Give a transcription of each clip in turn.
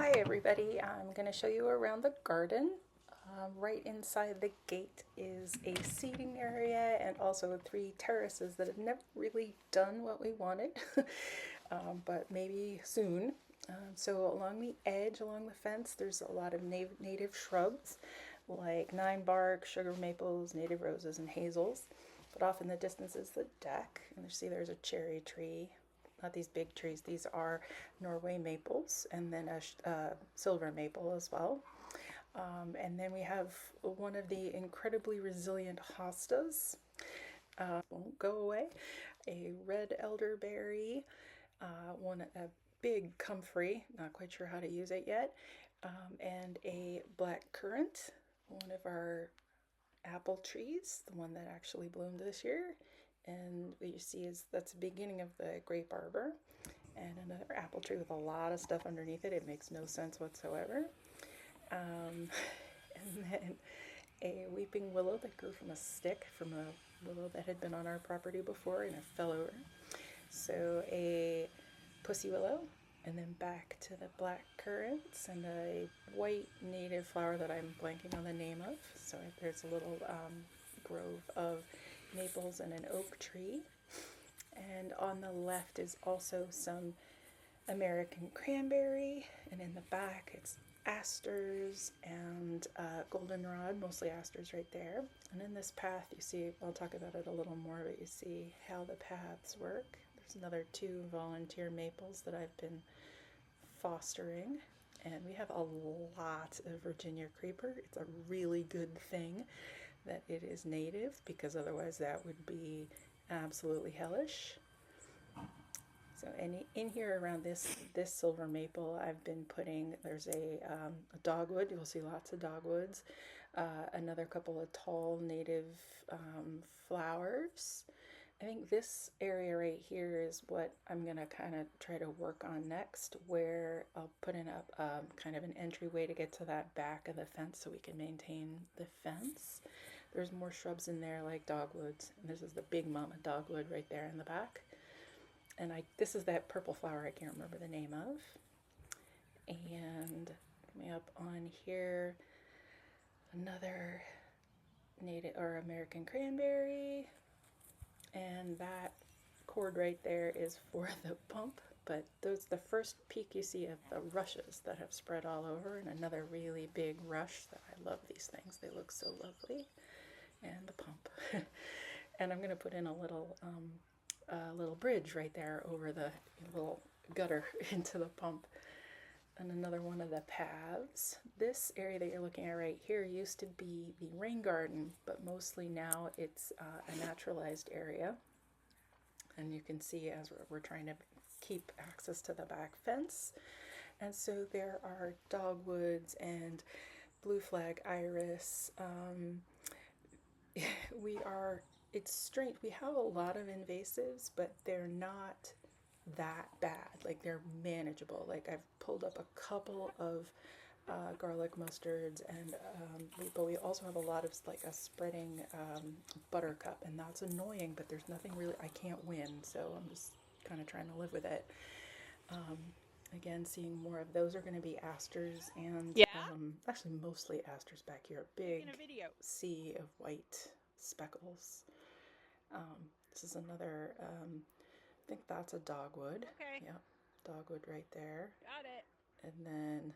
Hi everybody, I'm going to show you around the garden. Right inside the gate is a seating area and also 3 terraces that have never really done what we wanted, but maybe soon. So along the edge, along the fence, there's a lot of native shrubs like 9-bark, sugar maples, native roses, and hazels. But off in the distance is the deck, and you see there's a cherry tree. Not these big trees, these are Norway maples, and then a silver maple as well. And then we have one of the incredibly resilient hostas, won't go away, a red elderberry, a big comfrey, not quite sure how to use it yet, and a black currant, one of our apple trees, the one that actually bloomed this year. And what you see is that's the beginning of the grape arbor, and another apple tree with a lot of stuff underneath it. It makes no sense whatsoever. And then a weeping willow that grew from a stick from a willow that had been on our property before and it fell over. So a pussy willow, and then back to the black currants and a white native flower that I'm blanking on the name of. So there's a little grove of maples and an oak tree. And on the left is also some American cranberry, and in the back it's asters and goldenrod, mostly asters right there. And in this path you see, I'll talk about it a little more, but you see how the paths work. There's another 2 volunteer maples that I've been fostering, and we have a lot of Virginia creeper. It's a really good thing that it is native, because otherwise that would be absolutely hellish. So in here around this silver maple, I've been putting, there's a dogwood. You'll see lots of dogwoods. Another couple of tall native flowers. I think this area right here is what I'm going to kind of try to work on next, where I'll put in a kind of an entryway to get to that back of the fence so we can maintain the fence. There's more shrubs in there like dogwoods, and this is the big mama dogwood right there in the back. And this is that purple flower I can't remember the name of. And coming up on here, another native or American cranberry, and that cord right there is for the pump. But those, the first peak you see of the rushes that have spread all over, and another really big rush. That I love these things, they look so lovely. And the pump. And I'm going to put in a little bridge right there over the little gutter into the pump. And another one of the paths. This area that you're looking at right here used to be the rain garden, but mostly now it's a naturalized area. And you can see as we're trying to keep access to the back fence. And so there are dogwoods and blue flag iris. It's strange. We have a lot of invasives, but they're not that bad. Like, they're manageable. Like, I've pulled up a couple of garlic mustards, and but we also have a lot of like a spreading buttercup, and that's annoying, but there's nothing really, I can't win, so I'm just kind of trying to live with it. Again, seeing more of those are going to be asters, and actually mostly asters back here. A big sea of white speckles. This is another, I think that's a dogwood. Okay. Yep, dogwood right there. Got it. And then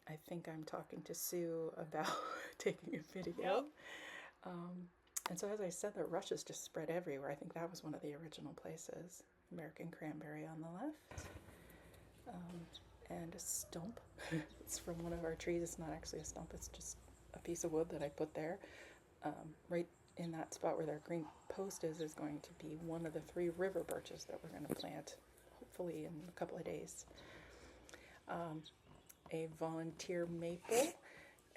I think I'm talking to Sue about taking a video. Yep. And so, as I said, the rushes just spread everywhere. I think that was one of the original places. American cranberry on the left. And a stump. It's from one of our trees. It's not actually a stump, it's just a piece of wood that I put there. Right in that spot where their green post is going to be one of the 3 river birches that we're going to plant, hopefully in a couple of days. A volunteer maple.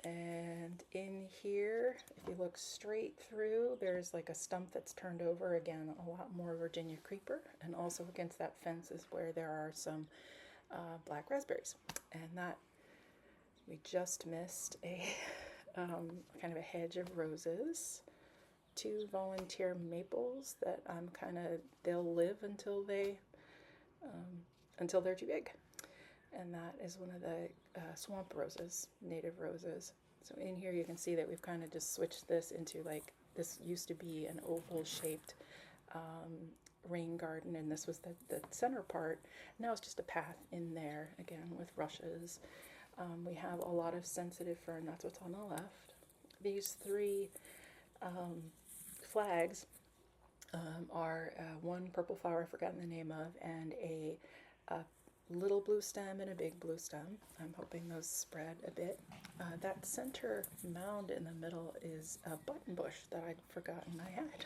And in here, if you look straight through, there's like a stump that's turned over. Again, a lot more Virginia creeper. And also against that fence is where there are some black raspberries. And that, we just missed a kind of a hedge of roses. 2 volunteer maples that I'm kind of, they'll live until they're too big. and that is one of the swamp roses, native roses. So in here you can see that we've kind of just switched this into like, this used to be an oval shaped rain garden, and this was the center part. Now it's just a path in there, again with rushes. We have a lot of sensitive fern, that's what's on the left. These three flags are one purple flower I've forgotten the name of, and a little blue stem and a big blue stem. I'm hoping those spread a bit. That center mound in the middle is a button bush that I'd forgotten I had.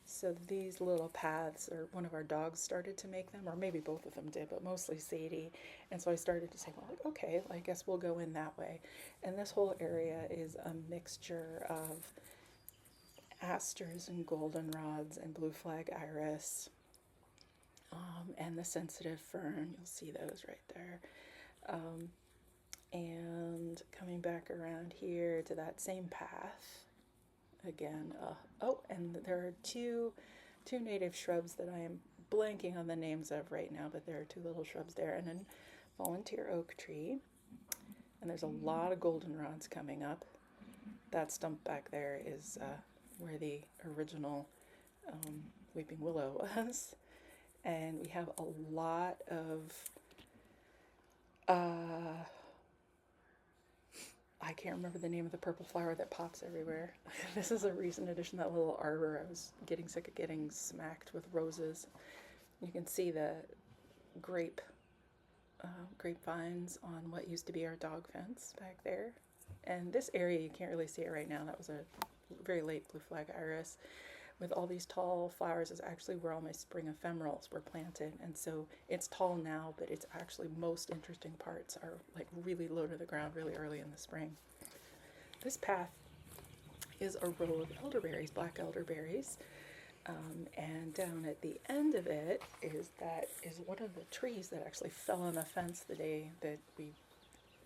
So these little paths, or one of our dogs started to make them, or maybe both of them did, but mostly Sadie. And so I started to say, well, like, okay, I guess we'll go in that way. And this whole area is a mixture of asters and goldenrods and blue flag iris, and the sensitive fern. You'll see those right there. And coming back around here to that same path again. Oh, and there are two native shrubs that I am blanking on the names of right now, but there are two little shrubs there, and a volunteer oak tree. And there's a lot of goldenrods coming up. That stump back there is where the original weeping willow was. And we have a lot of I can't remember the name of the purple flower that pops everywhere. This is a recent addition, that little arbor. I was getting sick of getting smacked with roses. You can see the grapevines on what used to be our dog fence back there. And this area, you can't really see it right now. That was a very late blue flag iris. With all these tall flowers is actually where all my spring ephemerals were planted. And so it's tall now, but it's actually, most interesting parts are like really low to the ground really early in the spring. This path is a row of elderberries, black elderberries. And down at the end of it is one of the trees that actually fell on the fence the day that we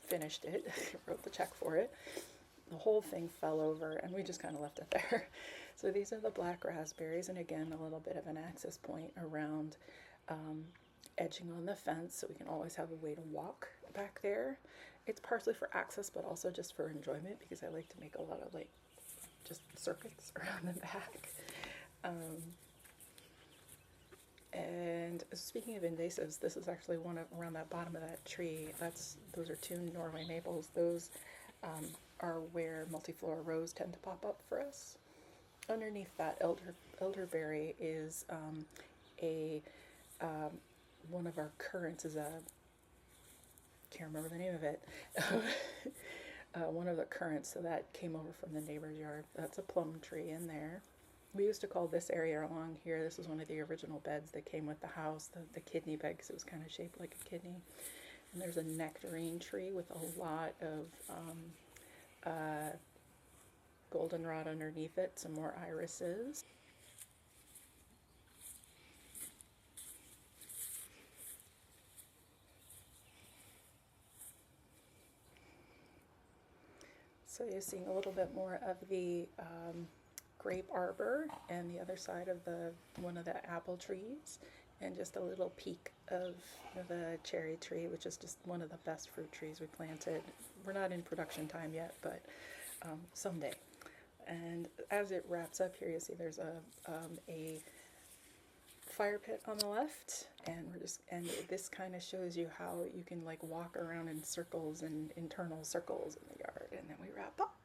finished it, wrote the check for it. The whole thing fell over, and we just kind of left it there. So these are the black raspberries, and again, a little bit of an access point around edging on the fence, so we can always have a way to walk back there. It's partially for access, but also just for enjoyment, because I like to make a lot of like just circuits around the back. And speaking of invasives, this is actually one around that bottom of that tree. Those are two Norway maples. Those are where multiflora rose tend to pop up for us. Underneath that elderberry is one of our currants is can't remember the name of it. One of the currants, so that came over from the neighbor's yard. That's a plum tree in there. We used to call this area along here, this was one of the original beds that came with the house, the kidney bed, because it was kind of shaped like a kidney. And there's a nectarine tree with a lot of goldenrod underneath it, some more irises. So you're seeing a little bit more of the grape arbor and the other side of one of the apple trees, and just a little peek of the cherry tree, which is just one of the best fruit trees we planted. We're not in production time yet, but someday. And as it wraps up here, you see there's a fire pit on the left, and this kind of shows you how you can like walk around in circles and internal circles in the yard, and then we wrap up.